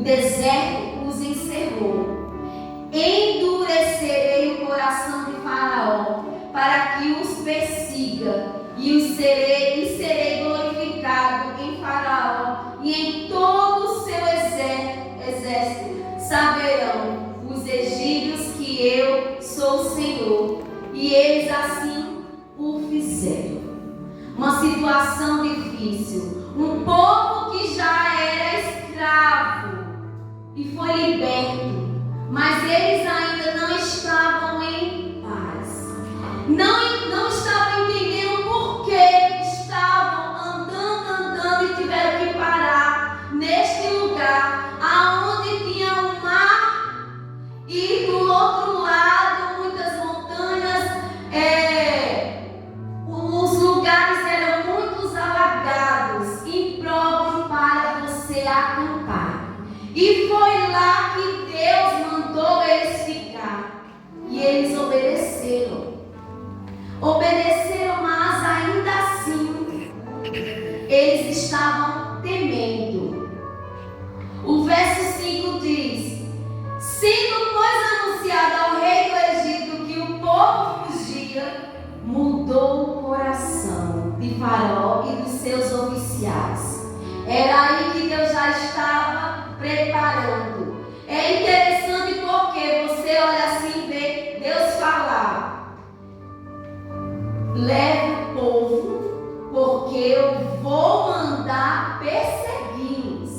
deserto os encerrou. Endurecerei o coração de Faraó, para que os persiga, e serei glorificado em Faraó e em todo o seu exército. Saberão os egípcios que eu sou o Senhor. E eles assim o fizeram. Uma situação difícil. Um povo que já era escravo e foi liberto, mas eles ainda não estavam em paz. Não estavam entendendo por que estavam andando e tiveram que parar neste lugar, aonde tinha um mar e do outro lado muitas montanhas. Os lugares eram muito alagados, impróprios para você acampar. E foi lá que Deus mandou eles ficar. E eles obedeceram. Mas ainda assim, eles estavam temendo. O verso 5 diz: sendo, pois, anunciado ao rei do Egito que o povo fugia, mudou o coração de Faraó e dos seus oficiais. Era aí que Deus já estava preparando. É interessante porque você olha assim e vê Deus falar: leve o povo, porque eu vou mandar persegui-los.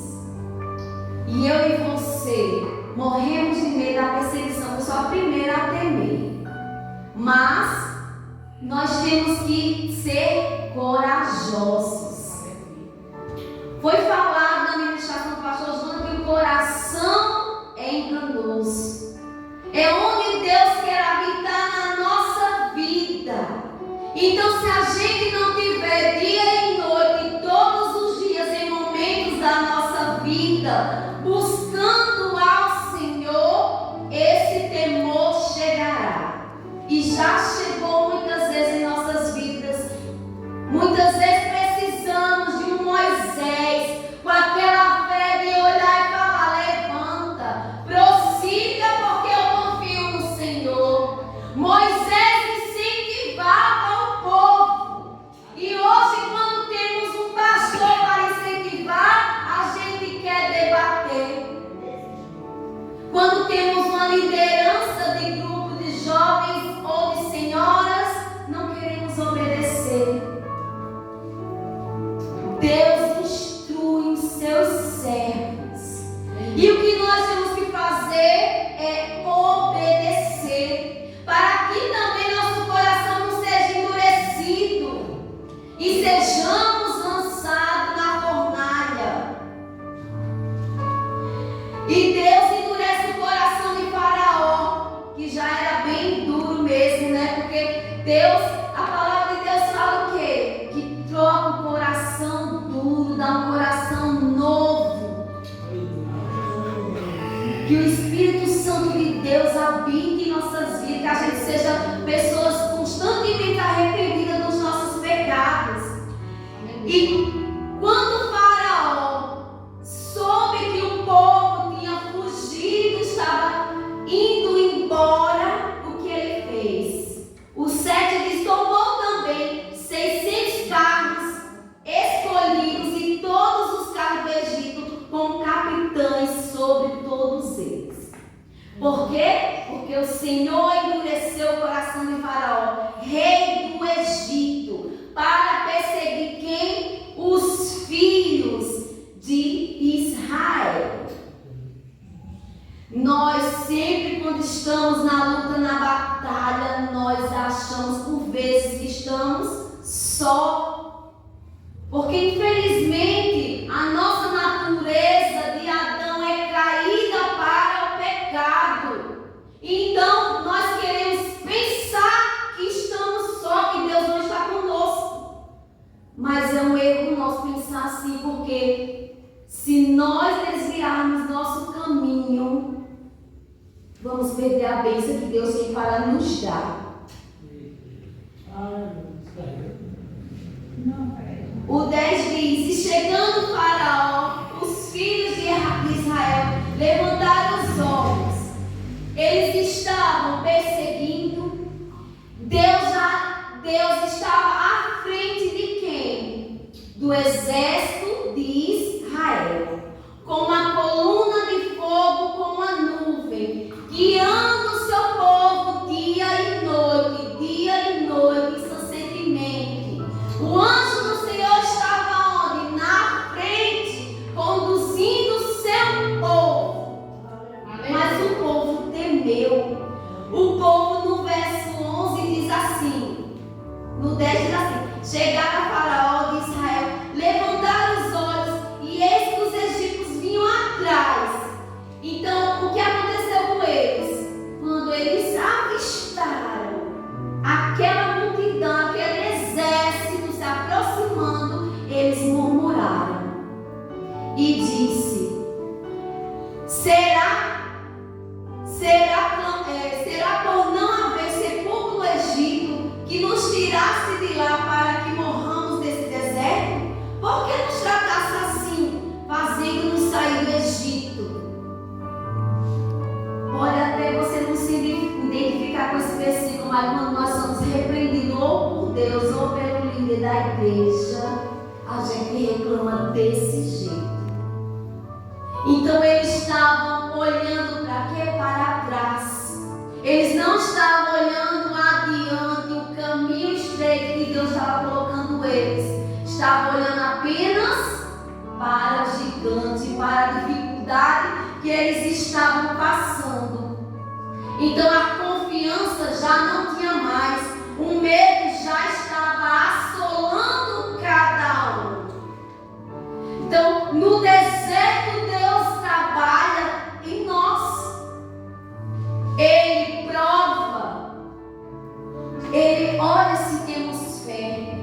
E eu e você morremos de medo da perseguição. Eu sou a primeira a temer. Mas nós temos que ser corajosos. Foi falado na ministração do pastor João que o coração é enganoso. É onde Deus quer habitar na nossa vida. Então, se a gente não tiver dia e noite, todos os dias, em momentos da nossa vida, buscando ao Senhor, esse temor chegará. E já chegou muitas vezes em nossas vidas. Muitas vezes precisamos de um Moisés, com aquela fé de olhar e falar: levanta, prossiga, porque eu confio no Senhor. Moisés incentivava o povo. E hoje, quando temos um pastor para incentivar, a gente quer debater. Quando temos uma liderança de grupo de jovens ou de senhoras, não queremos obedecer. Deus instrui os seus servos. E o que nós temos que fazer é obedecer, para que também nosso coração não seja endurecido e sejamos lançados na fornalha. E Deus endurece o coração de Faraó, que já era bem duro mesmo, né? Porque Deus, a palavra de Deus fala o quê? Que troca o coração duro, dá um coração novo. Que o Espírito Santo de Deus habite em nossas vidas, que a gente seja pessoas constantemente arrependidas dos nossos pecados. E quando Faraó soube que o povo tinha fugido, estava indo embora, o que ele fez? O 7 diz: tomou também 600 carros escolhidos e todos os carros do Egito, com capitães sobre todos eles. Por quê? Porque o Senhor endureceu o coração de Faraó, rei do Egito, para perseguir quem? Os filhos de Israel. Nós sempre, quando estamos na luta, na batalha, nós achamos por vezes que estamos só. Porque infelizmente a nossa natureza de Adão é caída para o pecado. Então nós queremos pensar que estamos só, que Deus não está conosco. Mas é um erro nosso pensar assim, porque se nós desviarmos nosso caminho, vamos perder a bênção que Deus tem para nos dar. O 10 diz: e chegando Faraó, os filhos de Israel levantaram os olhos. Eles estavam perseguindo. Deus estava à frente de quem? Do exército de Israel, com uma coluna de fogo, com uma nuvem, guiando o seu povo dia e noite, incessantemente. O anjo do Senhor estava onde? Na frente, conduzindo o seu povo. Mas o povo temeu. O povo, no verso 11, diz assim, no 10 diz assim: chegaram a Faraó de Israel, levantaram os olhos, e eis que os egípcios vinham atrás. Então, o que aconteceu com eles? Quando eles avistaram aquela multidão, aquele exército se aproximando, eles murmuraram e disse: será por não haver sepulcro no Egito que nos tirasse de lá para que morramos nesse deserto? Por que nos tratasse assim, fazendo-nos sair do Egito? Pode até você não se identificar com esse versículo, mas quando nós somos repreendidos ou por Deus ou pelo líder da igreja, a gente reclama desse jeito. Então eles estavam olhando para quê? Para trás. Eles não estavam olhando adiante, o caminho estreito que Deus estava colocando eles. Estavam olhando apenas para o gigante, para a dificuldade que eles estavam passando. Então a confiança já não tinha mais. O medo já estava assolando cada um. Então, no deserto, Deus trabalha em nós. Ele prova. Ele olha se temos fé.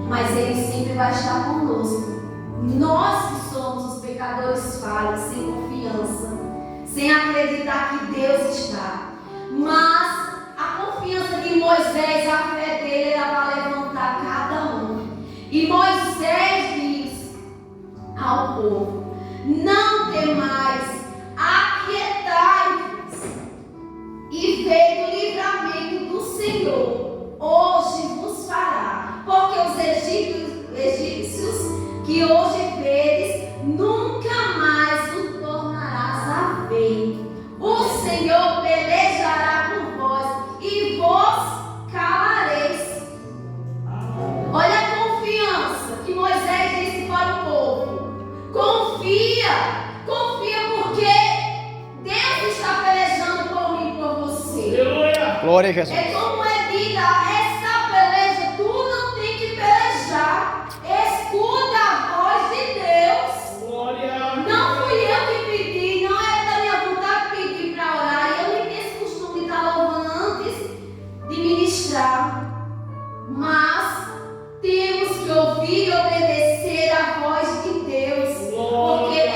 Mas Ele sempre vai estar conosco. Nós que somos os pecadores falhos, sem confiança, sem acreditar que Deus está. Mas a confiança de Moisés, a fé dele era para levantar cada um. E Moisés diz ao povo: não temais, aquietai-vos e vede o livramento do Senhor. Hoje vos fará, porque os egípcios que hoje vedes, nunca mais o tornarás a ver. O Senhor pelejará por vós e vos calareis. Olha a confiança que Moisés disse para o povo. Confia porque Deus está pelejando por mim e por você. Glória a Jesus. É como é dita, essa peleja, tu não tem que pelejar. Escuta a voz de Deus. Glória. Não fui eu que pedi, não é da minha vontade pedir para orar. Eu nem tenho esse costume de estar louvando antes de ministrar. Mas temos que ouvir e obedecer a voz de Deus. Porque é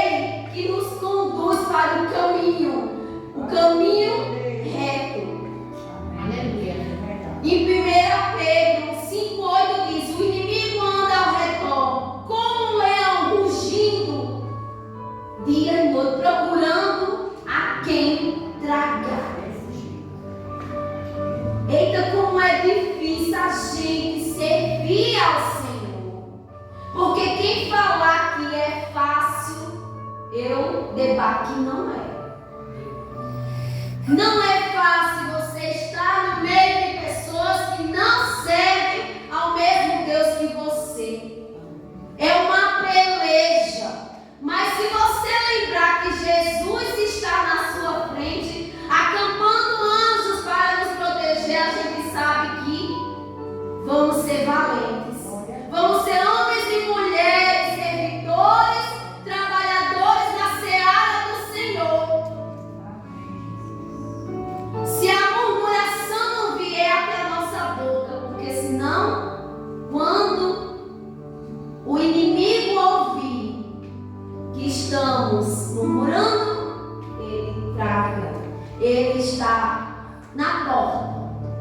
Ele que nos conduz para o caminho reto. Aleluia. Em 1 Pedro 5,8 diz: o inimigo anda ao redor como um leão rugindo dia e noite, procurando a quem tragar. Eita, como é difícil a gente servir ao Senhor. Porque quem falar que é fácil, eu debato que não é. Não é fácil você estar no meio de pessoas que não servem ao mesmo Deus que você. É uma peleja. Mas se você lembrar que Jesus está na sua frente, acampando anjos para nos proteger, a gente sabe que vamos ser valentes. Vamos ser homens e mulheres, servidores, trabalhadores na seara do Senhor. Se a murmuração não vier até a nossa boca, porque senão, quando o inimigo ouvir que estamos murmurando, ele traga. Ele está na porta.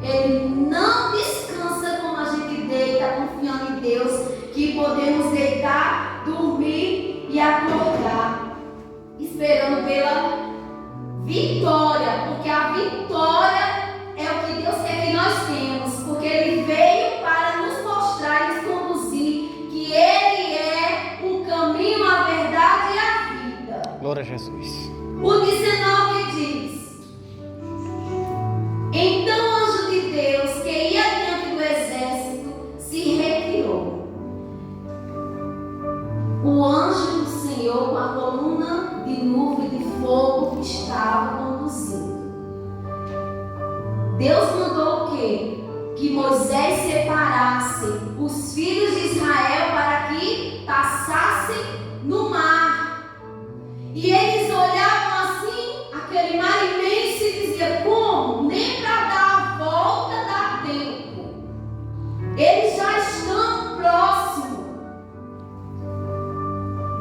Ele não descansa como a gente deita, confiando em Deus, que podemos deitar, dormir e acordar. esperando pela vitória, porque a vitória é o que Deus quer que nós temos, porque Ele veio para nos mostrar e nos conduzir que Ele é o caminho, a verdade e a vida. Glória a Jesus. O 19 diz: então o anjo de Deus que ia diante do exército se retirou. O anjo do Senhor com a coluna de nuvem de fogo que estava conduzindo. Deus mandou o quê? Que Moisés separasse os filhos de Israel para que passassem no mar. E eles olhavam assim, aquele mar imenso, e diziam: como? Nem para dar a volta dá tempo. Eles já estão próximos.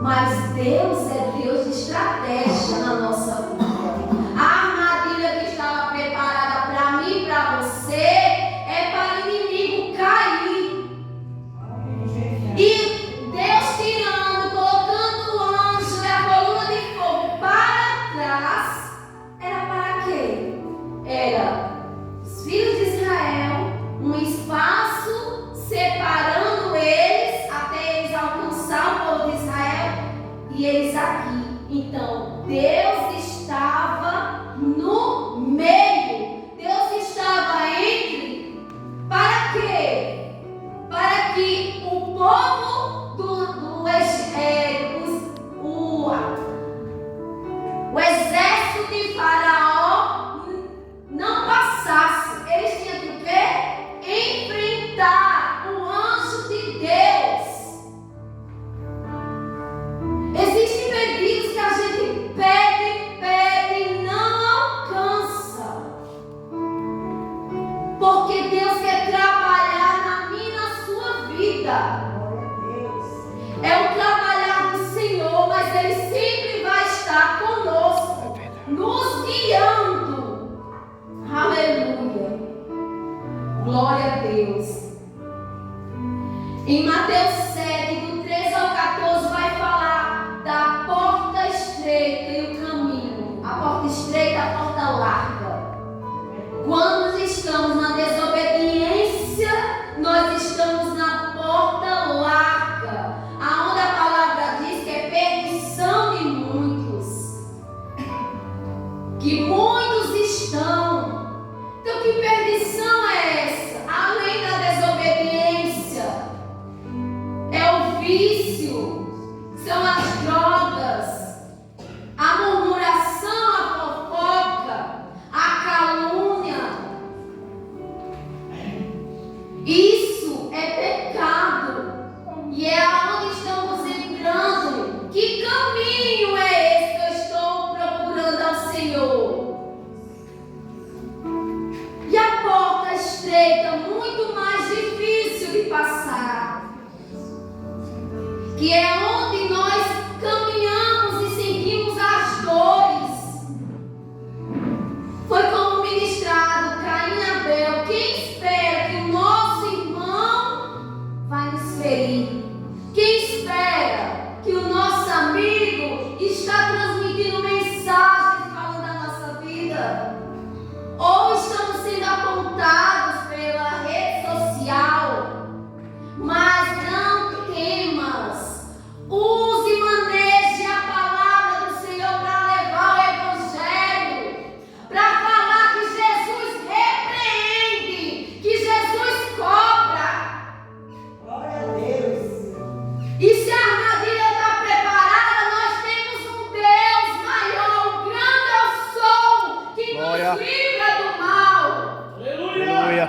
Mas Deus é Deus de estratégia na nossa vida. A armadilha que estava preparada para mim e para você é para o inimigo cair. E Deus tirando, colocando o anjo e a coluna de fogo para trás, era para quê? Era os filhos de Israel, um espaço separando eles até eles alcançar o povo de Israel e eles aqui. Então Deus estava no meio, Deus estava entre. Para quê? Para que o povo o exército de Faraó não passasse. Eles tinham que o quê? Enfrentar o anjo de Deus. Existem pedidos que a gente pede e não alcança. Porque Deus quer trabalhar na minha e na sua vida. É o trabalhar do Senhor, mas Ele sempre vai estar conosco, nos guiando. Aleluia. Glória a Deus. Em Mateus 7, do 13 ao 14, vai falar da porta estreita e o caminho. A porta estreita, a porta larga. Quando estamos na desobediência, nós estamos na porta larga, aonde a palavra diz que é perdição de muitos. Que muitos estão. Então, que perdição é essa? Além da desobediência, é o vício, são as drogas, a murmuração, a fofoca, a calúnia. Isso é pecado. E é aonde estamos entrando. Que caminho é esse que eu estou procurando ao Senhor? E a porta estreita, muito mais difícil de passar, que é onde nós caminhamos e sentimos as dores. Foi como ministrado Caim e Abel. Quem espera que o nosso irmão vai nos ferir? Quem espera que o nosso amigo está transmitindo mensagens falando da nossa vida? Ou estamos sendo apontados pela rede social? Mas não temas. Use e maneje a palavra do Senhor para levar o Evangelho, para falar que Jesus repreende, que Jesus cobra. Glória a Deus. E se a armadilha está preparada, nós temos um Deus maior, o grande eu sou, que Glória. nos livra do mal. Aleluia.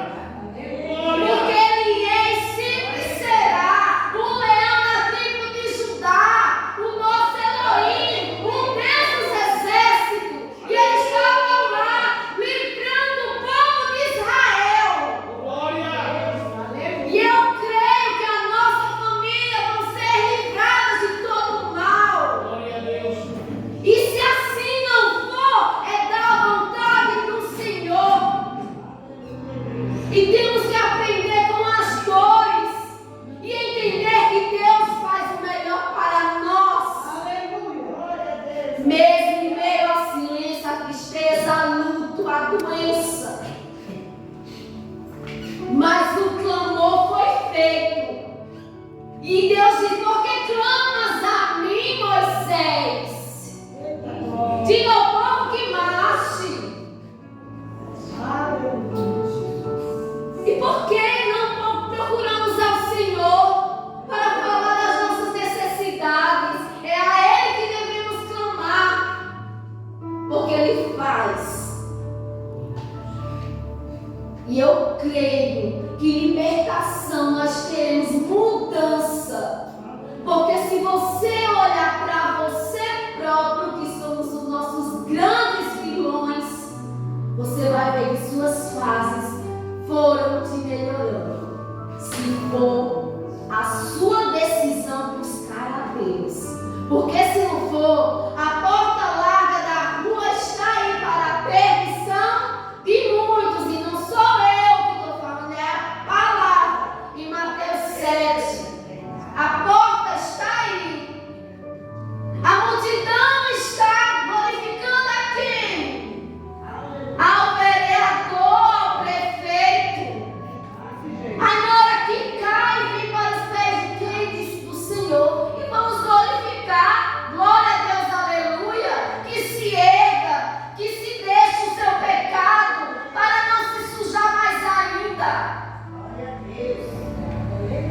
Porque Ele é e sempre será o leão da tribo de Judá, o nosso Elohim, o Deus dos exércitos. E Ele estava lá, livrando o povo de Israel. E eu creio que a nossa família vão ser livradas de todo o mal. E se assim não for, é dar vontade do Senhor. E temos que aprender com as dores e entender que Deus faz o melhor para nós. Aleluia. Glória a Deus. Mesmo doença. Mas o clamor foi feito. E Deus disse: por que clamas a mim, Moisés? Diga ao povo que marche. E por que não procuramos ao Senhor para falar das nossas necessidades? É a Ele que devemos clamar, porque Ele faz. E eu creio que libertação nós teremos mudança. Porque se você olhar para você próprio, que somos os nossos grandes vilões, você vai ver que suas fases foram te melhorando. Se for a sua decisão buscar a Deus. Porque se não for, a porta larga da rua está aí para a perdição de muitos. E não sou eu que estou falando, é a palavra. Em Mateus 7. A porta está aí. A multidão está glorificando a quem? Ao vereador, ao prefeito. Aí na hora que cai, vem para os pés de quem? Diz do Senhor. E vamos glorificar. Glória a Deus, aleluia. Que se erga, que se deixe o seu pecado, para não se sujar mais ainda.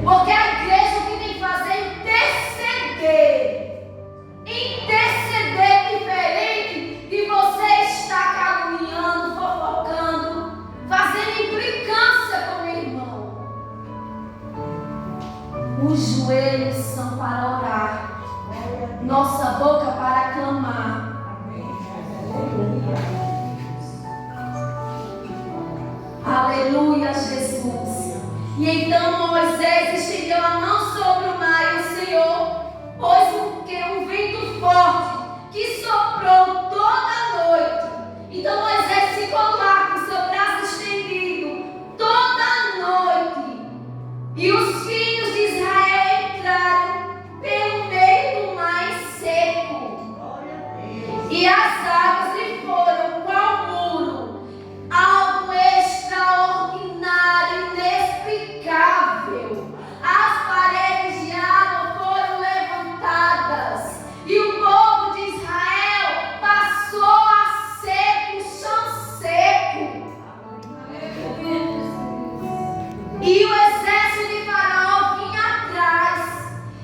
Porque a igreja que tem que fazer é interceder. Interceder diferente de você estar caluniando, fofocando, fazendo implicância com o irmão. Os joelhos são para orar, nossa boca para clamar. Aleluia, Jesus. E então Moisés estendeu a mão sobre o mar e o Senhor pôs um vento forte que soprou toda a noite. Então Moisés ficou lá com seu braço estendido toda a noite. E os filhos de Israel entraram pelo meio do mar seco. E as águas lhe foram qual muro, algo extraordinário, inexplicável. As paredes de água foram levantadas e o povo de Israel passou a seco, o chão seco. E o exército de Faraó vinha atrás.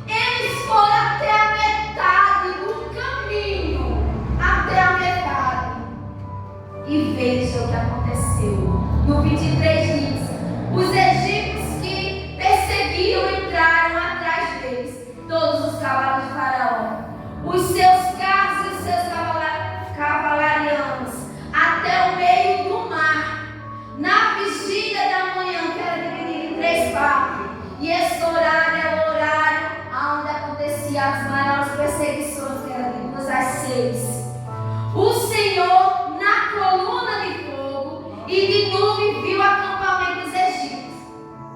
Eles foram até a metade do caminho, até a metade. E veja o que aconteceu. No 23 diz: os egípcios que perseguiam entraram atrás deles, todos os cavalos de Faraó, os seus carros e os seus cavalarianos, até o meio do mar, na vigília da manhã, que era dividida em 3 partes. E esse horário é o horário onde aconteciam as maiores perseguições, que era de 2 às 6. O Senhor, na coluna de fogo e de nuvem, viu o acampamento dos egípcios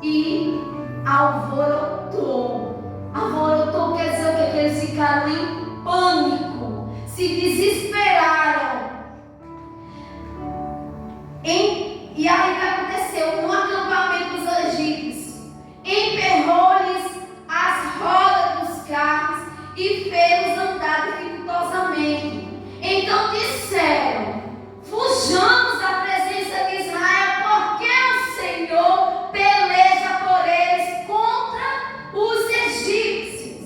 e alvorotou. Alvorotou quer dizer o que? Que eles ficaram em pânico, se desesperaram. E aí o que aconteceu? No acampamento dos egípcios, emperrou-lhes as rodas dos carros e fez-os andar dificultosamente. Então disseram: fujamos da presença de Israel, porque o Senhor peleja por eles contra os egípcios.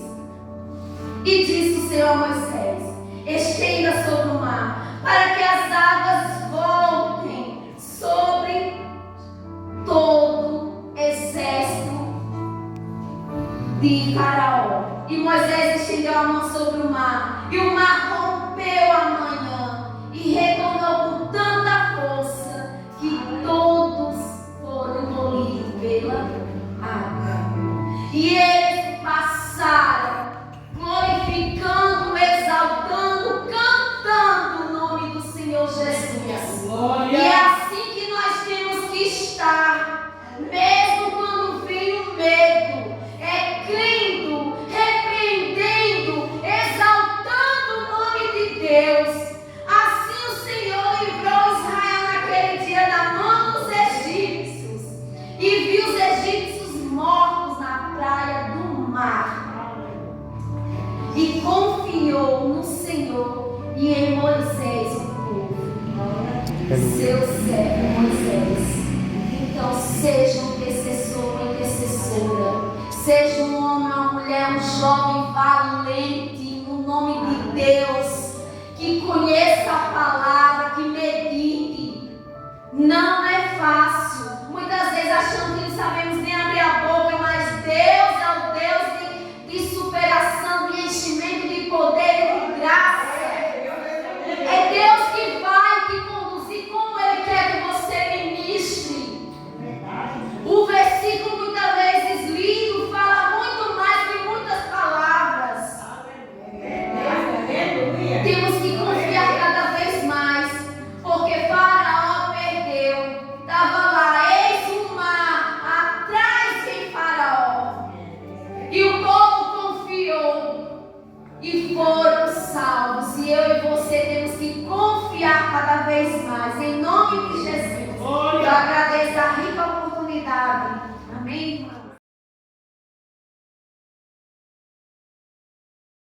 E disse o Senhor a Moisés: estenda sobre o mar, para que as águas voltem sobre todo exército de Faraó. E Moisés estendeu a mão sobre o mar, e o mar rompeu amanhã e retornou com tanta força que todos foram engolidos pela água. E eles passaram glorificando, exaltando, cantando o nome do Senhor Jesus. E é assim que nós temos que estar, mesmo quando vem o medo, crendo, repreendendo, exaltando o E em Moisés, o povo, seu servo Moisés. Então, seja um intercessor, uma intercessora. Seja um homem, uma mulher, um jovem valente, no nome de Deus, que conheça a palavra, que medite. Não é fácil. Muitas vezes achamos que não sabemos nem abrir a boca, mas Deus é o Deus de superação, de enchimento, de poder e de graça. É Deus que vai te conduzir como Ele quer que você ministre. O versículo muitas vezes lido fala muito mais que muitas palavras. Temos que confiar cada vez mais, porque Faraó perdeu. Estava lá, eis o mar, atrás vem Faraó. E o povo confiou e foram salvos. E eu e você temos que confiar cada vez mais. Em nome de Jesus. Eu agradeço.